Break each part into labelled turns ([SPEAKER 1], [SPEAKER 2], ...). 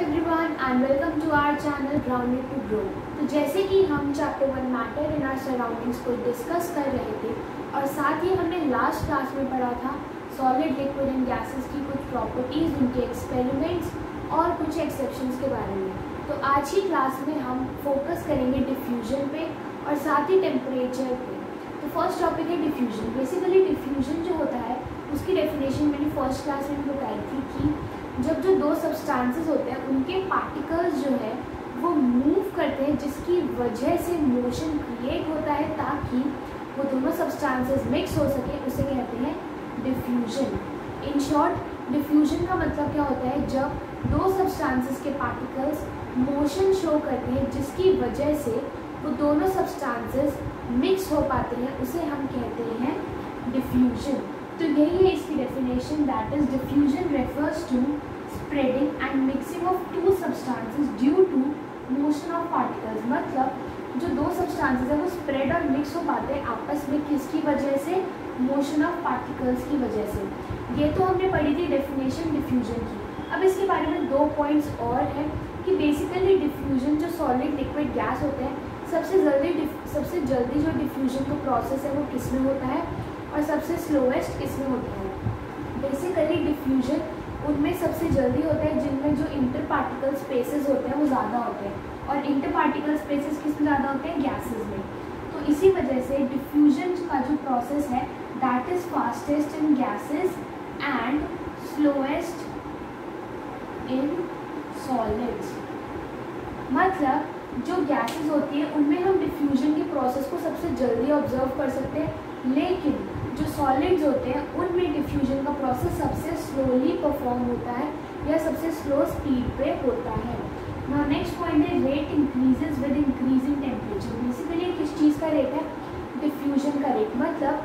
[SPEAKER 1] Everyone and welcome to our channel grounded to grow. तो जैसे कि हम chapter 1 matter in our surroundings को डिस्कस कर रहे थे और साथ ही हमने लास्ट क्लास में पढ़ा था सॉलिड लिक्विड एंड गैसेस की कुछ प्रॉपर्टीज़, उनके एक्सपेरिमेंट्स और कुछ एक्सेप्शंस के बारे में। तो आज की क्लास में हम फोकस करेंगे डिफ्यूजन पे और साथ ही टेम्परेचर पे। तो फर्स्ट टॉपिक है डिफ्यूजन। बेसिकली डिफ्यूजन जो होता है उसकी डेफिनेशन मैंने फर्स्ट क्लास में बताई थी कि जब जो दो सब्सटेंसेस होते हैं उनके पार्टिकल्स जो है वो मूव करते हैं, जिसकी वजह से मोशन क्रिएट होता है ताकि वो दोनों सब्सटेंसेस मिक्स हो सके, उसे कहते हैं डिफ्यूजन। इन शॉर्ट डिफ्यूजन का मतलब क्या होता है, जब दो सब्सटेंसेस के पार्टिकल्स मोशन शो करते हैं जिसकी वजह से वो दोनों सब्सटेंसेस मिक्स हो पाते हैं, उसे हम कहते हैं डिफ्यूजन। तो यही है इसकी definition, that is diffusion refers to spreading and mixing of two substances due to motion of particles. मतलब जो दो सब्सटेंसेस है वो स्प्रेड और मिक्स हो पाते हैं आपस में, किसकी वजह से? मोशन ऑफ पार्टिकल्स की वजह से। ये तो हमने पढ़ी थी डेफिनेशन डिफ्यूजन की। अब इसके बारे में दो पॉइंट्स और हैं कि बेसिकली डिफ्यूजन जो सॉलिड लिक्विड गैस होते हैं, सबसे जल्दी जो डिफ्यूजन का प्रोसेस है वो किस में होता है और सबसे स्लोएस्ट किस में होता है। बेसिकली डिफ्यूजन उनमें सबसे जल्दी होता है जिनमें जो इंटर पार्टिकल स्पेसेस होते हैं वो ज़्यादा होते हैं, और इंटर पार्टिकल स्पेसेस किस में ज़्यादा होते हैं? गैसेस में। तो इसी वजह से डिफ्यूजन का जो प्रोसेस है that is fastest in gases and slowest in solids. मतलब जो गैसेस होती है उनमें हम डिफ्यूजन के प्रोसेस को सबसे जल्दी ऑब्जर्व कर सकते हैं, लेकिन जो सॉलिड्स होते हैं उनमें डिफ्यूजन का प्रोसेस सबसे स्लोली परफॉर्म होता है या सबसे स्लो स्पीड पे होता है। नाउ नेक्स्ट पॉइंट है rate increases with increasing temperature. Basically किस चीज़ का रेट है? डिफ्यूजन का रेट। मतलब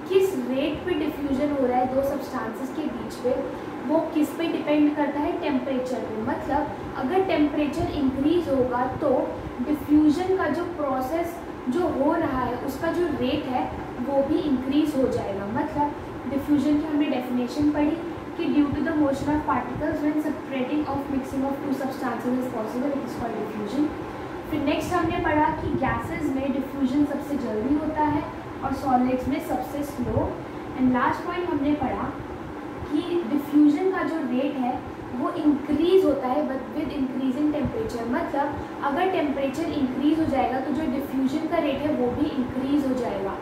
[SPEAKER 1] किस रेट पे डिफ्यूजन हो रहा है दो सब्सटेंसेस के बीच पे, वो किस पे डिपेंड करता है? टेम्परेचर पे। मतलब अगर टेम्परेचर इंक्रीज होगा तो डिफ्यूजन का जो प्रोसेस जो हो रहा है उसका जो रेट है वो भी इंक्रीज हो जाएगा। मतलब डिफ्यूजन की हमने डेफिनेशन पढ़ी कि due to the motion of particles when separating of mixing of two substances is possible, it is called diffusion. फिर नेक्स्ट हमने पढ़ा कि गैसेस में डिफ्यूजन सबसे जल्दी होता है और सॉलिड्स में सबसे स्लो। एंड लास्ट पॉइंट हमने पढ़ा कि डिफ्यूजन का जो रेट है वो इंक्रीज होता है विद इंक्रीजिंग टेम्परेचर। मतलब अगर टेम्परेचर इंक्रीज हो जाएगा तो जो डिफ्यूजन का रेट है वो भी इंक्रीज हो जाएगा,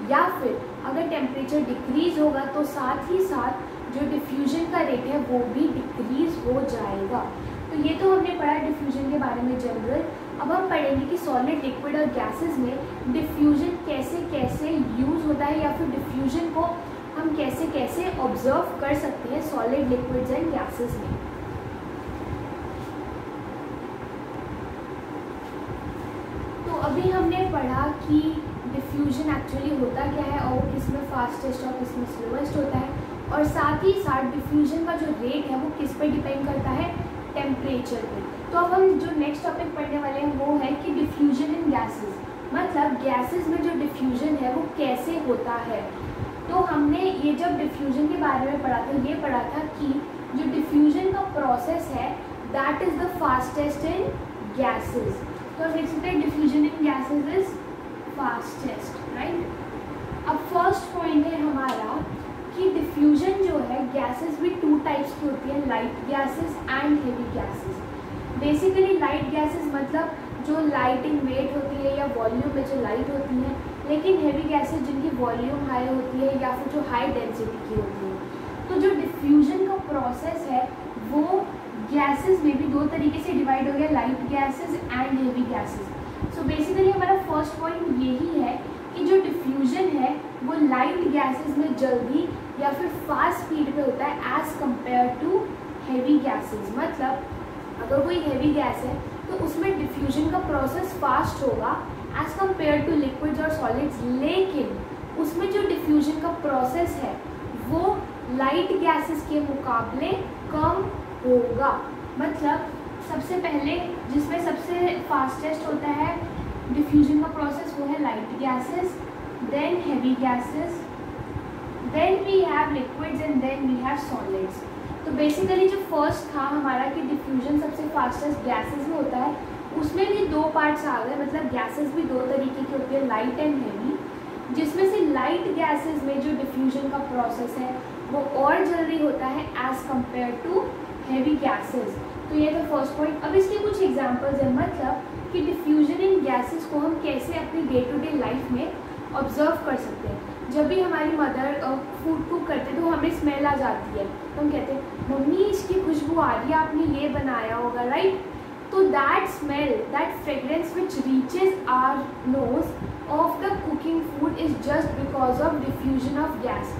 [SPEAKER 1] या फिर अगर टेम्परेचर डिक्रीज होगा तो साथ ही साथ जो डिफ्यूजन का रेट है वो भी डिक्रीज हो जाएगा। तो ये तो हमने पढ़ा डिफ्यूजन के बारे में जनरल। अब हम पढ़ेंगे कि सॉलिड लिक्विड और गैसेस में डिफ्यूजन कैसे कैसे यूज़ होता है, या फिर डिफ्यूजन को हम कैसे कैसे ऑब्जर्व कर सकते हैं सॉलिड लिक्विड्स एंड गैसेस में। तो अभी हमने पढ़ा कि डिफ्यूजन एक्चुअली होता क्या है और वो किस में फास्टेस्ट और किस में स्लोएस्ट होता है, और साथ ही साथ डिफ्यूजन का जो रेट है वो किस पे डिपेंड करता है? टेम्परेचर पे। तो अब हम जो नेक्स्ट टॉपिक पढ़ने वाले हैं वो है कि डिफ्यूजन इन गैसेस। मतलब गैसेस में जो डिफ्यूजन है वो कैसे होता है। तो हमने ये जब डिफ्यूजन के बारे में पढ़ा था, ये पढ़ा था कि जो डिफ्यूजन का प्रोसेस है that is the fastest in gases. तो देख सकते हैं diffusion in gases is fastest, right. अब फर्स्ट पॉइंट है हमारा कि डिफ्यूजन जो है गैसेस भी टू टाइप्स की होती है, light gases and heavy gases. Basically light gases मतलब जो लाइट इन वेट होती है या वॉल्यूम में जो लाइट होती है, लेकिन हेवी गैसेस जिनकी वॉल्यूम हाई होती है या फिर जो हाई डेंसिटी की होती है। तो जो डिफ्यूजन का प्रोसेस है वो गैसेस में भी दो तरीके से डिवाइड हो गया, light gases and heavy gases. So basically हमारा फर्स्ट पॉइंट यही है कि जो डिफ्यूजन है वो लाइट गैसेस में जल्दी या फिर फास्ट स्पीड पे होता है as compare to heavy gases. मतलब अगर कोई हेवी गैस है तो उसमें डिफ्यूजन का प्रोसेस फास्ट होगा एज कम्पेयर टू लिक्विड्स और सॉलिड्स, लेकिन उसमें जो डिफ्यूजन का प्रोसेस है वो लाइट गैसेस के मुकाबले कम होगा। मतलब सबसे पहले जिसमें सबसे फास्टेस्ट होता है डिफ्यूजन का प्रोसेस वो है light gases, then heavy gases, then we have liquids and then we have solids. तो बेसिकली जो फर्स्ट था हमारा कि डिफ्यूजन सबसे फास्टेस्ट गैसेस में होता है, उसमें भी दो पार्ट्स आ गए, मतलब गैसेस भी दो तरीके की होती है, लाइट एंड हेवी, जिसमें से लाइट गैसेस में जो डिफ्यूजन का प्रोसेस है वो और जल्दी होता है as compare to heavy gases. तो ये था फर्स्ट पॉइंट। अब इसके कुछ एग्जांपल्स हैं, मतलब कि डिफ्यूजन इन गैसेस को हम कैसे अपनी डे टू डे लाइफ में ऑब्जर्व कर सकते हैं। जब भी हमारी मदर फूड कुक करते हैं तो हमें स्मेल आ जाती है, तो हम कहते हैं मम्मी इसकी खुशबू आ रही है, आपने ये बनाया होगा, राइट। तो that smell, that fragrance which reaches our nose of the cooking food is just because of diffusion of gas.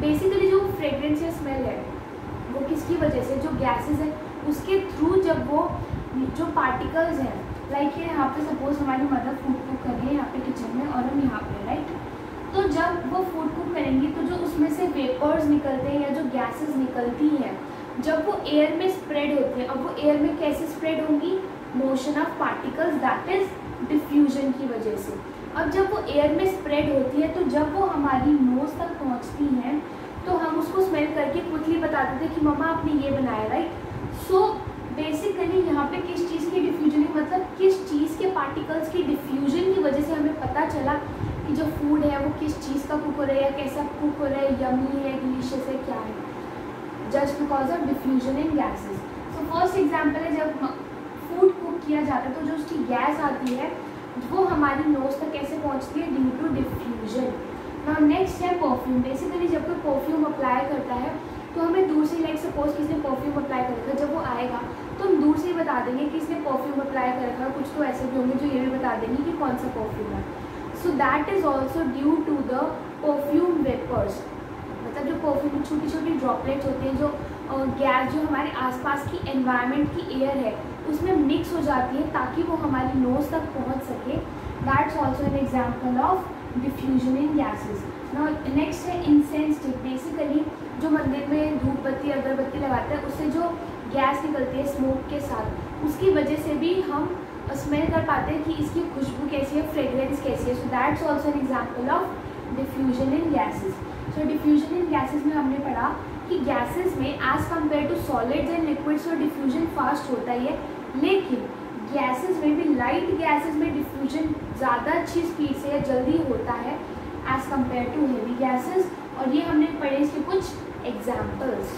[SPEAKER 1] Basically जो फ्रेग्रेंस या स्मेल है वो किसकी वजह से, जो गैसेस है उसके थ्रू, जब वो जो पार्टिकल्स हैं, लाइक ये यहाँ पे सपोज हमारी मदर फूड कुक कर रही है यहाँ पे किचन में और हम यहाँ पे, राइट। तो जब वो फूड कुक करेंगी तो जो उसमें से वेपर्स निकलते हैं या जो गैसेस निकलती हैं, जब वो एयर में स्प्रेड होती हैं, अब वो एयर में कैसे स्प्रेड होंगी, motion of particles, that is diffusion की वजह से। अब जब वो एयर में स्प्रेड होती है तो जब वो हमारी नोज तक पहुँचती हैं तो हम उसको स्मेल करके क्विकली बताते थे कि मम्मा आपने ये बनाया, राइट। सो बेसिकली यहाँ पे किस चीज़ की डिफ्यूजन है, मतलब किस चीज़ के पार्टिकल्स की डिफ्यूजन की वजह से हमें पता चला कि जो फूड है वो किस चीज़ का कुक हो रहा है या कैसा कुक हो रहा है, यमी है, डिलीशियस है, क्या है, just because of diffusion in gases. So first example है, जब फूड कुक किया जाता है तो जो उसकी गैस आती है वो हमारी नोज तक कैसे पहुँचती है, due to diffusion. Now next है परफ्यूम। बेसिकली जब कोई परफ्यूम अप्लाई करता है तो हमें दूर से, लाइक सपोज किसने परफ्यूम अप्लाई कर रखा है, जब वो आएगा तो हम दूर से ही बता देंगे कि इसने परफ्यूम अप्लाई कर रखा है। कुछ तो ऐसे भी होंगे जो ये भी बता देंगे कि कौन सा परफ्यूम है। So that is also due to the perfume vapours, मतलब जो परफ्यूम छोटी छोटी ड्रॉपलेट्स होती हैं, जो गैस जो हमारे आसपास की एनवायरनमेंट की एयर है उसमें मिक्स हो जाती है ताकि वो हमारी नोज तक पहुंच सके। That's also an example of diffusion in gases. Now next है इंसेंस स्टिक। बेसिकली जो मंदिर में धूप बत्ती अगरबत्ती लगाते हैं उससे जो गैस निकलती है स्मोक के साथ, उसकी वजह से भी हम स्मेल कर पाते हैं कि इसकी खुशबू कैसी है, फ्रेग्रेंस कैसी है। So that's also an example of diffusion in gases. So diffusion in gases में हमने पढ़ा कि गैसेस में as compare to solids and liquids तो डिफ्यूजन फास्ट होता ही है, लेकिन गैसेस में भी, लाइट गैसेस में डिफ्यूजन ज़्यादा अच्छी स्पीड से या जल्दी होता है as compare to heavy gases. और ये हमने पढ़े इसके कुछ एग्जाम्पल्स।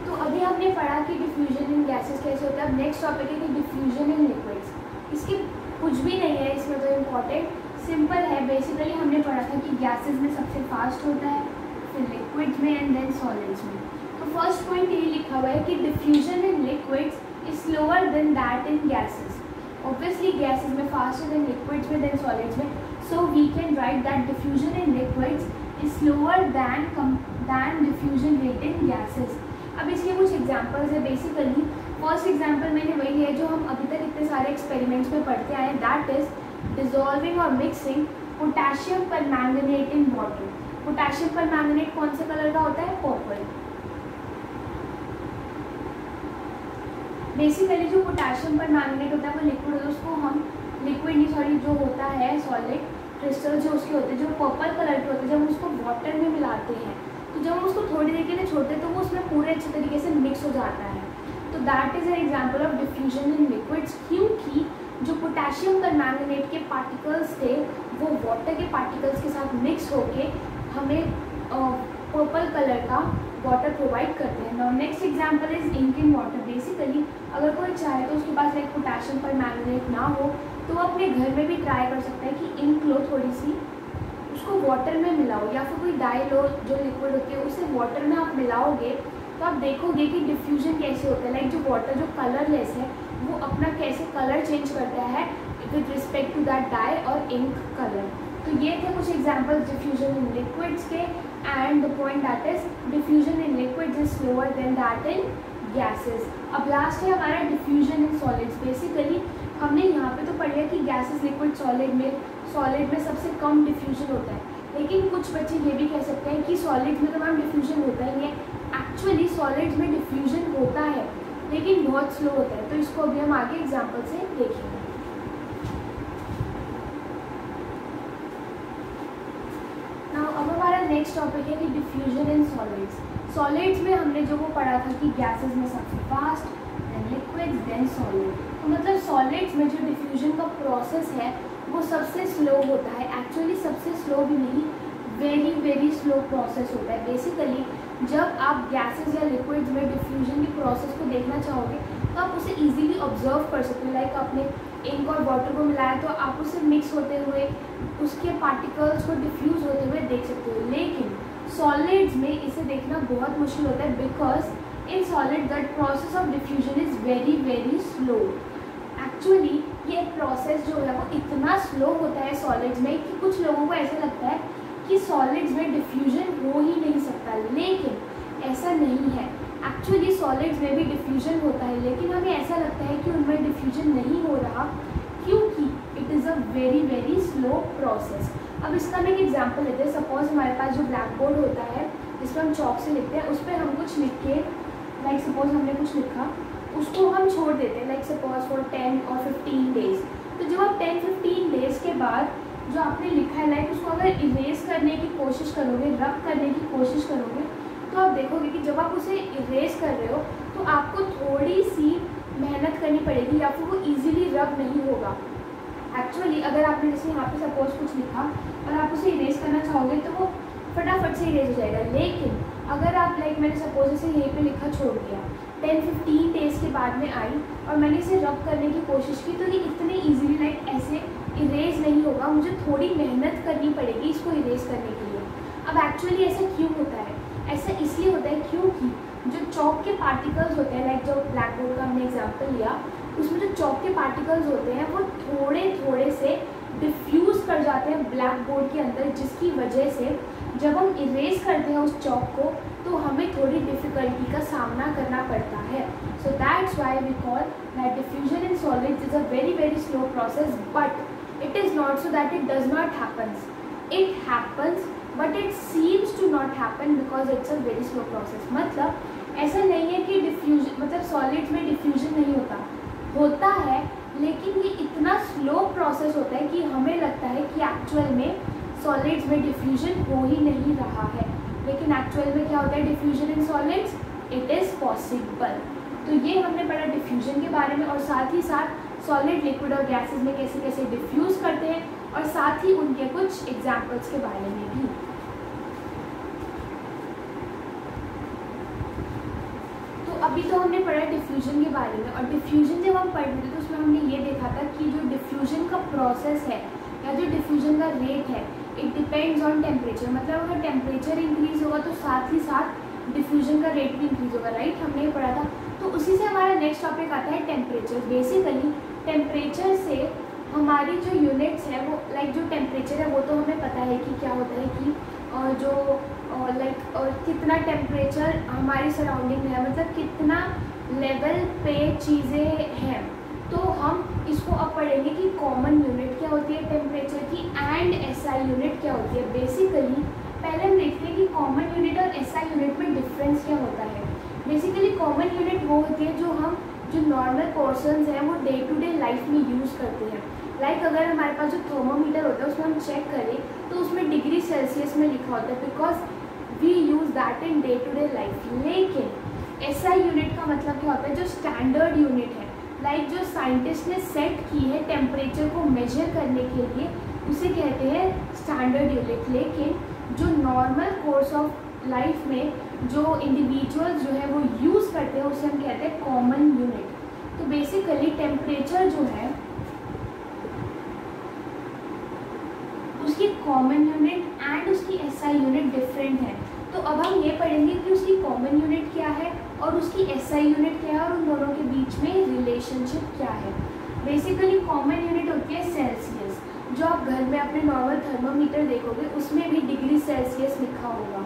[SPEAKER 1] तो अभी हमने पढ़ा कि डिफ्यूजन इन गैसेस कैसे होता है। अब नेक्स्ट टॉपिक है कि डिफ्यूजन इन लिक्विड्स। इसके कुछ भी नहीं है इसमें, तो इम्पॉर्टेंट सिंपल है। बेसिकली हमने पढ़ा था कि गैसेस में सबसे फास्ट होता है, फिर लिक्विड्स में एंड देन सॉलिड्स में। तो फर्स्ट पॉइंट ये लिखा हुआ है कि diffusion in liquids is slower than that in gases. Obviously gases में फास्टर देन लिक्विड्स में देन सॉलिड्स में, so we can write that diffusion in liquids is slower than diffusion rate in gases. अब इसके कुछ examples है। Basically first example मैंने वही लिया जो हम अभी तक इतने सारे एक्सपेरिमेंट्स में पढ़ते आए, दैट इज डिजॉल्विंग और mixing potassium permanganate in water. Potassium permanganate कौन से कलर का होता है, पर्पल। बेसिकली जो पोटेशियम परमैंगनेट होता है वो लिक्विड होता है, उसको हम लिक्विड नहीं सॉरी जो होता है सॉलिड क्रिस्टल जो उसके होते हैं जो पर्पल कलर के होते हैं, जब हम उसको वाटर में मिलाते हैं तो जब हम उसको थोड़ी देर के लिए छोड़ते हैं तो वो उसमें पूरे अच्छे तरीके से मिक्स हो जाता है। तो that is an example of diffusion in liquids, क्योंकि जो पोटेशियम परमैंगनेट के पार्टिकल्स थे वो वाटर के पार्टिकल्स के साथ मिक्स होके हमें पर्पल कलर का वाटर प्रोवाइड करते हैं। Now next example is ink in water. Basically अगर कोई चाहे तो उसके पास एक पोटेशियम परमैंगनेट ना हो तो वो अपने घर में भी ट्राई कर सकता है कि इंक लो थोड़ी सी, उसको वाटर में मिलाओ, या फिर कोई डाई लो जो लिक्विड होती है उसे वाटर में आप मिलाओगे तो आप देखोगे कि डिफ्यूजन कैसे होता है। लाइक जो वाटर जो कलरलेस है वो अपना कैसे कलर चेंज करता है with respect to that dye और इंक कलर। तो ये थे कुछ एग्जांपल्स डिफ्यूजन इन लिक्विड्स के, and the point that is diffusion in liquids is slower than that in gases. अब लास्ट है हमारा डिफ्यूजन इन सॉलिड्स। बेसिकली हमने यहाँ पे तो पढ़ लिया कि गैसेस लिक्विड सॉलिड में सबसे कम डिफ्यूजन होता है, लेकिन कुछ बच्चे ये भी कह सकते हैं कि सॉलिड्स में तो मैम डिफ्यूजन होता ही है। एक्चुअली सॉलिड्स में डिफ्यूजन होता है लेकिन बहुत स्लो होता है, तो इसको अभी हम आगे एग्जाम्पल से देखेंगे। अब हमारा नेक्स्ट टॉपिक है कि डिफ्यूजन इन सॉलिड्स। सॉलिड्स में हमने जो वो पढ़ा था कि गैसेस में सबसे fast, then liquids, then solid. तो मतलब सॉलिड्स में जो डिफ्यूजन का प्रोसेस है वो सबसे स्लो होता है। एक्चुअली सबसे स्लो भी नहीं, वेरी वेरी स्लो प्रोसेस होता है। बेसिकली जब आप गैसेस या लिक्विड्स में डिफ्यूजन की प्रोसेस को देखना चाहोगे तो आप उसे इजीली ऑब्जर्व कर सकते हो। लाइक आपने इंक और वाटर को मिलाया तो आप उसे मिक्स होते हुए उसके पार्टिकल्स को डिफ्यूज़ होते हुए देख सकते हो। लेकिन सॉलिड्स में इसे देखना बहुत मुश्किल होता है, because in solid that process of diffusion is very very slow. Actually ये प्रोसेस जो है वो इतना स्लो होता है सॉलिड्स में कि कुछ लोगों को ऐसा लगता है कि सॉलिड्स में डिफ्यूजन हो ही नहीं सकता, लेकिन ऐसा नहीं है। एक्चुअली सॉलिड्स में भी डिफ्यूजन होता है, लेकिन हमें ऐसा लगता है कि उनमें डिफ्यूजन नहीं हो रहा क्योंकि it is a very very slow process. अब इसका मैं एक एग्जांपल लेते हैं। सपोज हमारे पास जो ब्लैक बोर्ड होता है जिसमें हम चॉक से लिखते हैं, उस पर हम कुछ लिख के, लाइक सपोज हमने कुछ लिखा, उसको हम छोड़ देते हैं, लाइक सपोज फॉर 10 और 15 डेज़। तो जब आप 10-15 डेज़ के बाद जो आपने लिखा है, लाइक उसको अगर इरेज करने की कोशिश करोगे, रब करने की कोशिश करोगे, तो आप देखोगे कि जब आप उसे इरेज कर रहे हो तो आपको थोड़ी सी मेहनत करनी पड़ेगी या फिर वो इजीली रब नहीं होगा। एक्चुअली अगर आपने जैसे यहाँ पे सपोज कुछ लिखा और आप उसे इरेज करना चाहोगे तो वो फटाफट से इरेज हो जाएगा। लेकिन अगर आप, लाइक मैंने सपोज इसे यहीं पे लिखा छोड़ दिया, 10-15 डेज़ के बाद में आई और मैंने इसे रब करने की कोशिश की, तो ये इतने ईजीली लाइक ऐसे इरेज नहीं होगा, मुझे थोड़ी मेहनत करनी पड़ेगी इसको इरेज करने के लिए। अब एक्चुअली ऐसा क्यों होता है? ऐसा इसलिए होता है क्योंकि जो चॉक के पार्टिकल्स होते हैं, लाइक जो ब्लैक बोर्ड का हमने एग्जांपल लिया, उसमें जो चॉक के पार्टिकल्स होते हैं वो थोड़े थोड़े से डिफ्यूज़ कर जाते हैं ब्लैक बोर्ड के अंदर, जिसकी वजह से जब हम इरेज करते हैं उस चॉक को तो हमें थोड़ी डिफ़िकल्टी का सामना करना पड़ता है। So that's why we call that diffusion in solids is a very very slow process, but it is not so that it does not happens. It happens but it seems to not happen because it's a very slow process. मतलब ऐसा नहीं है कि diffusion, मतलब solids में diffusion नहीं होता, होता है, लेकिन ये इतना स्लो प्रोसेस होता है कि हमें लगता है कि एक्चुअल में सॉलिड्स में डिफ्यूजन हो ही नहीं रहा है। लेकिन एक्चुअल में क्या होता है diffusion in solids? It is possible. तो ये हमने पढ़ा डिफ्यूजन के बारे में, और साथ ही साथ सॉलिड, लिक्विड और गैसेस में कैसे कैसे डिफ्यूज़ करते हैं, और साथ ही उनके कुछ एग्जाम्पल्स के बारे में भी। तो अभी तो हमने पढ़ा डिफ्यूजन के बारे में, और डिफ्यूजन जब हम पढ़ रहे थे तो उसमें हमने ये देखा था कि जो डिफ्यूजन का प्रोसेस है या जो डिफ्यूजन का रेट है, इट डिपेंड्स ऑन टेम्परेचर। मतलब अगर टेम्परेचर इंक्रीज होगा तो साथ ही साथ डिफ्यूजन का रेट भी इंक्रीज होगा, राइट? हमने ये पढ़ा था। तो उसी से हमारा नेक्स्ट टॉपिक आता है टेम्परेचर। बेसिकली टेम्परेचर से हमारी जो यूनिट्स है वो, लाइक जो टेम्परेचर है वो तो हमें पता है कि क्या होता है कि जो लाइक कितना टेम्परेचर हमारी सराउंडिंग में है, मतलब कितना लेवल पे चीज़ें हैं। तो हम इसको अब पढ़ेंगे कि कॉमन यूनिट क्या होती है टेम्परेचर की एंड एसआई यूनिट क्या होती है। बेसिकली पहले हम देखते हैं कि कॉमन यूनिट और एसआई यूनिट में डिफरेंस क्या होता है। बेसिकली कॉमन यूनिट वो होती है जो नॉर्मल पर्सन्स हैं वो डे टू डे लाइफ में यूज़ करते हैं। लाइक अगर हमारे पास जो थर्मोमीटर होता है उसमें हम चेक करें तो उसमें डिग्री सेल्सियस में लिखा होता है, because we use that in day to day life. लेकिन एसआई यूनिट का मतलब क्या होता है? जो स्टैंडर्ड यूनिट है, लाइक जो साइंटिस्ट ने सेट की है टेम्परेचर को मेजर करने के लिए, उसे कहते हैं स्टैंडर्ड यूनिट। लेकिन जो नॉर्मल कोर्स ऑफ लाइफ में जो इंडिविजुअल्स जो है वो यूज़ करते हैं उसे हम कहते हैं कॉमन यूनिट। तो बेसिकली टेम्परेचर जो है उसकी कॉमन यूनिट एंड उसकी एसआई यूनिट डिफरेंट है। तो अब हम ये पढ़ेंगे कि उसकी कॉमन यूनिट क्या है और उसकी एसआई यूनिट क्या है और उन दोनों के बीच में रिलेशनशिप क्या है। बेसिकली कॉमन यूनिट होती है सेल्सियस। जो आप घर में अपने नॉर्मल थर्मोमीटर देखोगे उसमें भी डिग्री सेल्सियस लिखा होगा।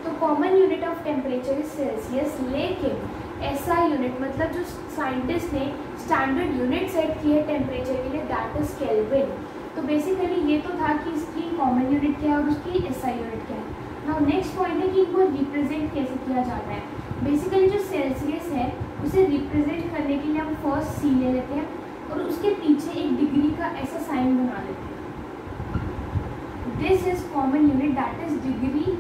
[SPEAKER 1] तो common unit of temperature is Celsius. लेकिन एसआई यूनिट मतलब जो साइंटिस्ट ने स्टैंडर्ड यूनिट सेट की है टेम्परेचर के लिए, दैट इज केल्विन। तो बेसिकली ये तो था कि इसकी कॉमन यूनिट क्या है और उसकी एसआई यूनिट क्या है। नाउ नेक्स्ट पॉइंट है कि इनको रिप्रेजेंट कैसे किया जाता है। बेसिकली जो सेल्सियस है उसे रिप्रेजेंट करने के लिए हम फर्स्ट सी ले लेते हैं और उसके पीछे एक डिग्री का ऐसा साइन बना लेते हैं। This is common unit, that is degree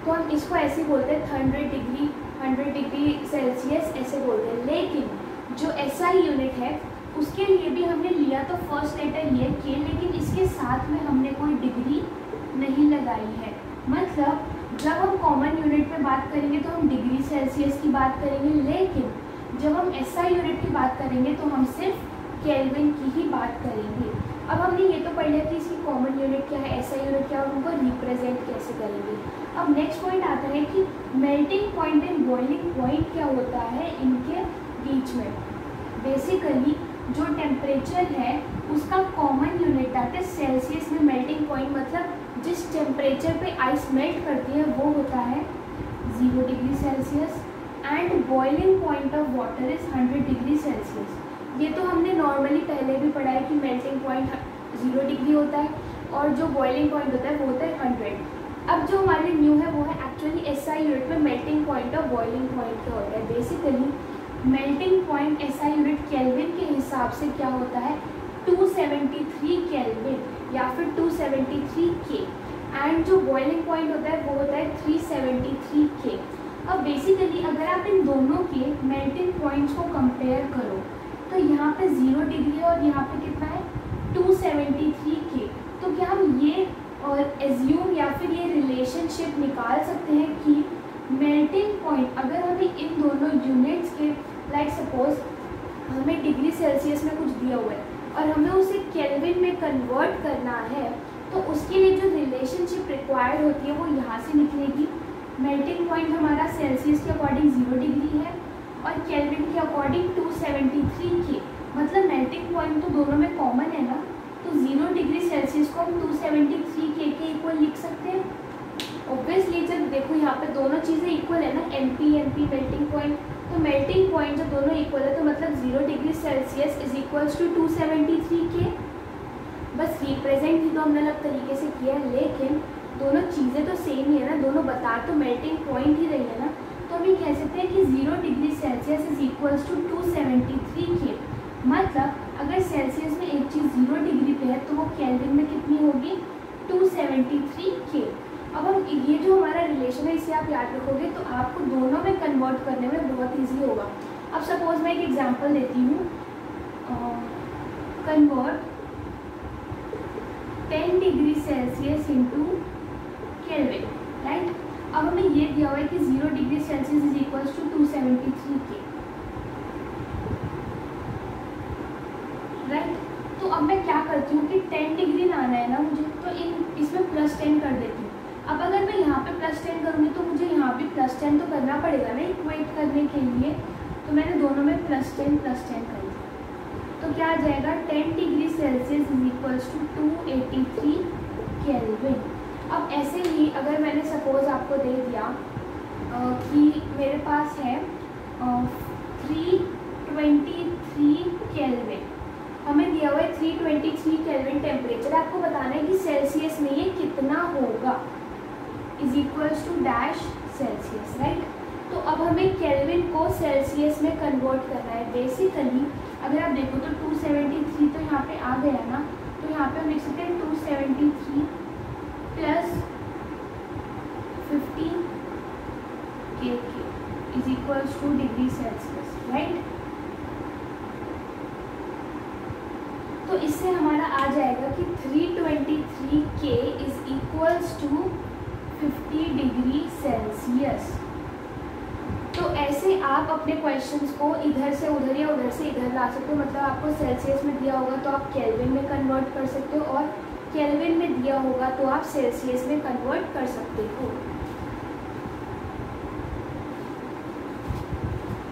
[SPEAKER 1] तो हम इसको ऐसे बोलते हैं 100 डिग्री सेल्सियस ऐसे बोलते हैं। लेकिन जो SI यूनिट है उसके लिए भी हमने लिया तो फर्स्ट लेटर लिया के, लेकिन इसके साथ में हमने कोई डिग्री नहीं लगाई है। मतलब जब हम कॉमन यूनिट पे बात करेंगे तो हम डिग्री सेल्सियस की बात करेंगे, लेकिन जब हम SI यूनिट की बात करेंगे तो हम सिर्फ केल्विन की ही बात करेंगे। अब हमने ये तो पढ़ लिया कि इसकी कॉमन यूनिट क्या है, SI यूनिट क्या है, उनको रिप्रेजेंट कैसे करेंगे। अब नेक्स्ट पॉइंट आता है कि melting point and boiling point क्या होता है इनके बीच में। बेसिकली जो टेम्परेचर है उसका common unit that is Celsius में मेल्टिंग पॉइंट मतलब जिस टेम्परेचर पे आइस मेल्ट करती है वो होता है 0 degree Celsius and boiling point of water is 100 degree Celsius. ये तो हमने नॉर्मली पहले भी पढ़ा है कि मेल्टिंग पॉइंट 0 डिग्री होता है और जो बॉइलिंग पॉइंट होता है वो होता है 100। अब जो हमारे न्यू है वो है एक्चुअली SI यूनिट में मेल्टिंग पॉइंट और बॉइलिंग पॉइंट क्या होता है। Basically melting point SI unit kelvin के हिसाब से क्या होता है 273 केल्विन या फिर 273 के, एंड जो बॉइलिंग पॉइंट होता है वो होता है 373 के। अब बेसिकली अगर आप इन दोनों के मेल्टिंग पॉइंट्स को कंपेयर करो तो यहाँ पे 0 डिग्री और यहाँ पे कितना है 273 के, तो क्या हम ये और एज्यूम या फिर ये रिलेशनशिप निकाल सकते हैं कि मेल्टिंग पॉइंट अगर हमें इन दोनों यूनिट्स के लाइक सपोज हमें डिग्री सेल्सियस में कुछ दिया हुआ है और हमें उसे केल्विन में कन्वर्ट करना है तो उसके लिए जो रिलेशनशिप रिक्वायर्ड होती है वो यहाँ से निकलेगी। मेल्टिंग पॉइंट हमारा सेल्सियस के अकॉर्डिंग 0 डिग्री है और केल्विन के अकॉर्डिंग 273 के, मतलब मेल्टिंग पॉइंट तो दोनों में कॉमन है ना, तो 0 डिग्री सेल्सियस को हम 273 के इक्वल लिख सकते हैं। ऑब्वियसली जब देखो यहाँ पे दोनों चीज़ें इक्वल है ना, MP मेल्टिंग पॉइंट, तो मेल्टिंग पॉइंट जब दोनों इक्वल है तो मतलब 0 degree Celsius is equals to 273 K. बस रिप्रेजेंट ही तो हमने अलग तरीके से किया है, लेकिन दोनों चीज़ें तो सेम ही है ना, दोनों बता तो मेल्टिंग पॉइंट ही रही है ना, तो हम ये कह सकते हैं कि 0 degree Celsius is equals to 273 K. मतलब अगर सेल्सियस में एक चीज़ 0 डिग्री पे है तो वो केल्विन में कितनी होगी 273 के। अब हम ये जो हमारा रिलेशन है इसे आप याद रखोगे तो आपको दोनों में कन्वर्ट करने में बहुत ईजी होगा। अब सपोज मैं एक एग्जांपल देती हूँ, convert 10 degree Celsius into Kelvin, right. अब हमें ये दिया हुआ है कि 0 degree Celsius is equals to 273 K, right. तो अब मैं क्या करती हूँ कि 10 डिग्री लाना है ना मुझे, तो इसमें +10 कर देती हूँ। अब अगर मैं यहाँ पे +10 करूँगी तो मुझे यहाँ भी +10 तो करना पड़ेगा ना इक्वेट करने के लिए, तो मैंने दोनों में +10 कर दिया, तो क्या आ जाएगा 10 degree Celsius is equals to 283 Kelvin. अब ऐसे ही अगर मैंने सपोज आपको दे दिया कि मेरे पास है 323 केल्विन, हमें दिया हुआ है 323 केल्विन टेम्परेचर, आपको बताना है कि सेल्सियस में ये कितना होगा, is equals to dash Celsius, right. तो अब हमें केल्विन को सेल्सियस में कन्वर्ट करना है। बेसिकली अगर आप देखो तो 273 तो यहाँ पे आ गया ना, तो यहाँ पे हम लिख सकते हैं 273 plus 15 K is equals to degree Celsius, right. तो इससे हमारा आ जाएगा कि 323 K is equals to 50 degree Celsius. तो ऐसे आप अपने क्वेश्चंस को इधर से उधर या उधर से इधर ला सकते हो, मतलब आपको सेल्सियस में दिया होगा तो आप केल्विन में कन्वर्ट कर सकते हो और केल्विन में दिया होगा तो आप सेल्सियस में कन्वर्ट कर सकते हो।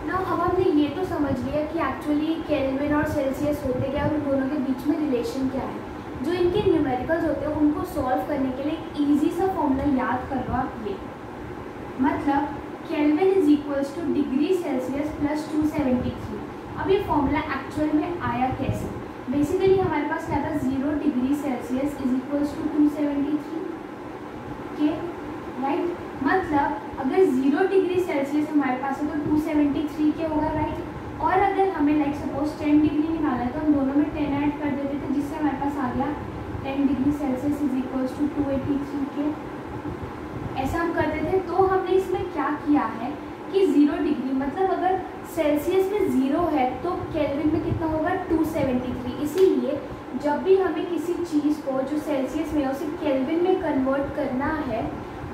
[SPEAKER 1] ना अब हमने ये तो समझ लिया कि एक्चुअली केल्विन और सेल्सियस होते क्या और उन दोनों के बीच में रिलेशन क्या है। जो इनके न्यूमेरिकल्स होते हैं उनको सॉल्व करने के लिए एक ईजी सा फॉर्मूला याद कर लो आप ये, मतलब kelvin is equals to degree Celsius plus 273। अब ये फॉर्मूला एक्चुअल में आया कैसे? बेसिकली हमारे पास क्या था 0 degree Celsius is equals to 273 K, right. मतलब अगर 0 डिग्री सेल्सियस हमारे पास है तो 273 के होगा, राइट। और अगर हमें लाइक सपोज 10 डिग्री निकालना है तो हम दोनों में 10 ऐड कर देते थे, जिससे हमारे पास आ गया 10 degree Celsius is equals to 283 K. ऐसा हम करते थे तो सेल्सियस में 0 है तो केल्विन में कितना होगा 273। इसीलिए जब भी हमें किसी चीज़ को जो सेल्सियस में है उसे केल्विन में कन्वर्ट करना है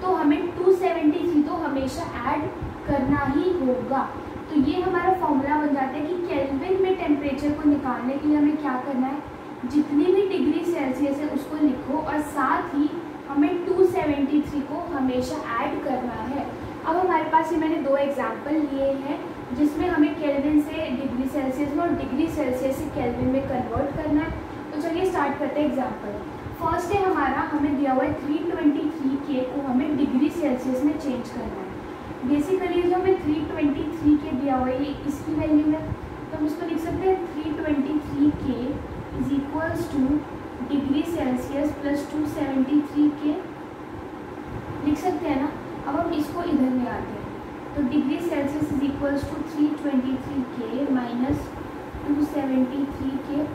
[SPEAKER 1] तो हमें 273 तो हमेशा ऐड करना ही होगा। तो ये हमारा फॉर्मूला बन जाता है कि केल्विन में टेम्परेचर को निकालने के लिए हमें क्या करना है, जितनी भी डिग्री सेल्सियस है उसको लिखो और साथ ही हमें 273 को हमेशा ऐड करना है। अब हमारे पास ये मैंने 2 एग्जाम्पल लिए हैं जिसमें हमें केल्विन से डिग्री सेल्सियस में और डिग्री सेल्सियस से केल्विन में कन्वर्ट करना है। तो चलिए स्टार्ट करते हैं एग्जाम्पल। फर्स्ट है हमारा, हमें दिया हुआ है 323K को हमें डिग्री सेल्सियस में चेंज करना है। बेसिकली जो हमें 323K दिया हुआ है ये इसकी वैल्यू है, तो हम इसको लिख सकते हैं 323K is equals to degree Celsius plus 273K लिख सकते हैं ना। अब हम इसको इधर ले आते हैं, तो degree Celsius is equals to 323K minus 273K,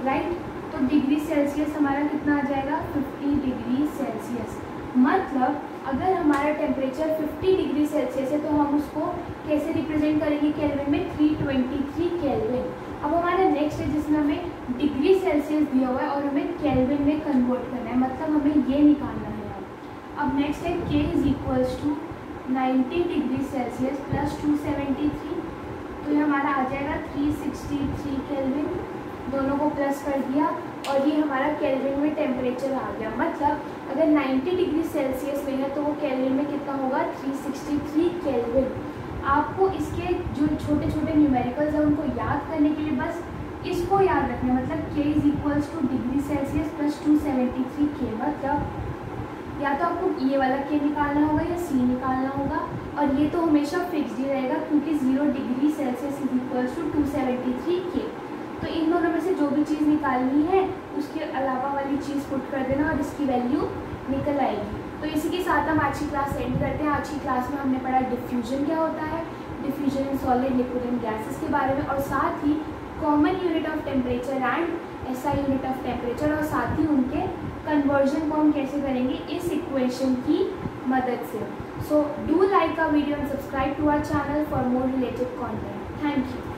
[SPEAKER 1] right. तो डिग्री सेल्सियस हमारा कितना आ जाएगा 50 डिग्री सेल्सियस। मतलब अगर हमारा टेम्परेचर 50 डिग्री सेल्सियस है तो हम उसको कैसे रिप्रेजेंट करेंगे केल्विन में, 323 केल्विन। अब हमारा नेक्स्ट है जिसमें हमें डिग्री सेल्सियस दिया हुआ है और हमें केल्विन में कन्वर्ट करना है, मतलब हमें ये निकालना है। अब नेक्स्ट है K is equals to 90 degree Celsius plus 273, तो ये हमारा आ जाएगा 363 केल्विन। दोनों को प्लस कर दिया और ये हमारा केल्विन में टेम्परेचर आ गया। मतलब अगर 90 डिग्री सेल्सियस में है तो वो केल्विन में कितना होगा 363 केल्विन। आपको इसके जो छोटे छोटे न्यूमेरिकल्स हैं उनको याद करने के लिए बस इसको याद रखना है। मतलब K is equals to degree Celsius plus 273K, मतलब या तो आपको ये वाला K निकालना होगा या C निकालना होगा, और ये तो हमेशा फिक्स्ड ही रहेगा क्योंकि 0 degree Celsius is equals to 273K। तो इन दोनों में से जो भी चीज़ निकालनी है उसके अलावा वाली चीज़ पुट कर देना और इसकी वैल्यू निकल आएगी। तो इसी के साथ हम आज की क्लास एंड करते हैं। आज की क्लास में हमने पढ़ा डिफ्यूजन क्या होता है, diffusion in solid liquid and gases के बारे में, और साथ ही common unit of temperature and SI unit of temperature, और साथ ही उनके कन्वर्जन को हम कैसे करेंगे इस इक्वेशन की मदद से। So do like our video and subscribe to our channel for more related content. Thank you.